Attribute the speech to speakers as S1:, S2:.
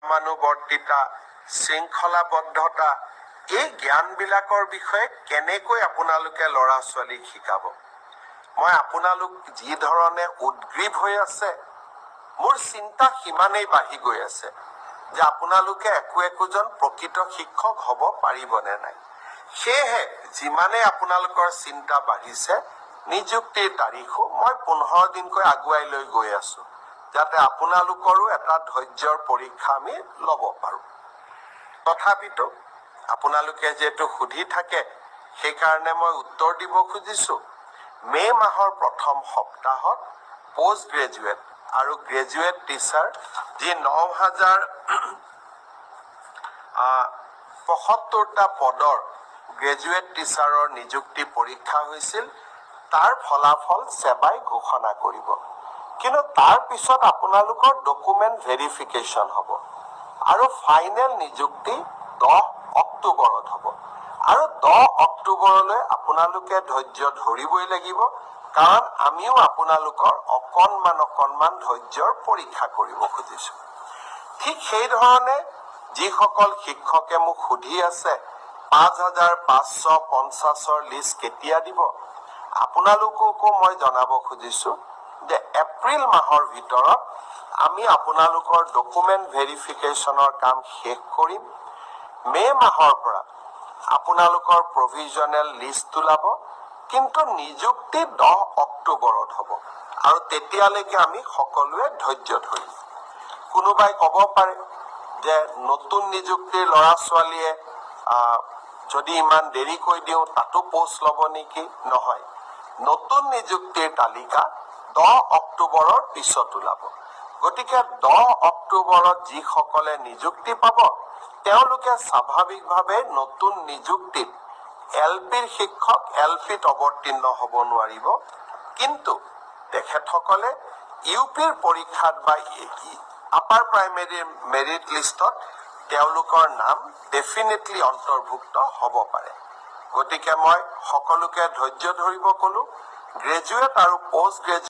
S1: মানুবৰ্তিতা শৃংখলাবদ্ধতা এই জ্ঞানবিলাকৰ বিষয়ে কেনেকৈ আপোনালোকে ল'ৰা ছোৱালীক শিকাব মই আপোনালোক যি ধৰণে উদ্গ্ৰীৱ হৈ আছে মোৰ চিন্তা সিমানেই বাঢ়ি গৈ আছে যে আপোনালোকে একোজন প্ৰকৃত শিক্ষক হ'ব পাৰিবনে নাই সেয়েহে যিমানে আপোনালোকৰ চিন্তা বাঢ়িছে নিযুক্তিৰ তাৰিখো মই 15 দিনকৈ আগুৱাই লৈ গৈ আছো যাতে আপোনালোকৰো এটা ধৈৰ্যৰ পৰীক্ষা আমি ল'ব পাৰো তথাপিতো আপোনালোকে যেটো সুধি থাকে সেই কাৰণে মই উত্তৰ দিব খুজিছো মে মাহৰ প্ৰথম সপ্তাহত পোষ্ট গ্ৰেজুৱেট আৰু গ্ৰেজুৱেট টিচাৰ যি 9075টা পদৰ গ্ৰেজুৱেট টিচাৰৰ নিযুক্তি পৰীক্ষা হৈছিল তাৰ ফলাফল সেৱাই ঘোষণা কৰিব কিন্তু তাৰ পিছত আপোনালোকৰ ডকুমেন্ট ভেৰিফিকেশন হ'ব আৰু ফাইনেল নিযুক্তি 10 অক্টোবৰত হ'ব আৰু 10 অক্টোবৰলৈ আপোনালোকে ধৈৰ্য ধৰিবই লাগিব কাৰণ আমিও আপোনালোকৰ অকণমান ধৈৰ্যৰ পৰীক্ষা কৰিব খুজিছো ঠিক সেই ধৰণে যিসকল শিক্ষকে মোক সুধি আছে 5550ৰ লিষ্ট কেতিয়া দিব আপোনালোককো মই জনাব খুজিছো যে এপ্ৰিল মাহৰ ভিতৰত আমি আপোনালোকৰ ডকুমেন্ট ভেৰিফিকেশনৰ কাম শেষ কৰিম মে মাহৰ পৰা আপোনালোকৰ প্ৰভিজনেল লিষ্ট ওলাব কিন্তু নিযুক্তি 10 অক্টোবৰত হ'ব আৰু তেতিয়ালৈকে আমি সকলোৱে ধৈৰ্য ধৰিম কোনোবাই ক'ব পাৰে যে নতুন নিযুক্তিৰ ল'ৰা ছোৱালীয়ে যদি ইমান দেৰি কৈ দিও তাতো পোষ্ট ল'ব নেকি নহয় নতুন নিযুক্তিৰ তালিকা 10 অক্টোবৰৰ পিছত ওলাব গতিকে 10 অক্টোবৰত যি সকলে নিযুক্তি পাব তেওঁলোকে স্বাভাৱিকভাৱে নতুন নিযুক্তিত এলপিৰ শিক্ষক এলপিত অৱতীৰ্ণ হ'ব নোৱাৰিব কিন্তু তেখেতসকলে ইউপিৰ পৰীক্ষাত বা আপাৰ প্ৰাইমেৰী মেৰিট লিষ্টত তেওঁলোকৰ নাম ডেফিনেটলি অন্তৰ্ভুক্ত হ'ব পাৰে গতিকে মই সকলোকে ধৈৰ্য ধৰিব কলো গ্ৰেজুৱেট আৰু পোষ্ট গ্ৰেজুৱেট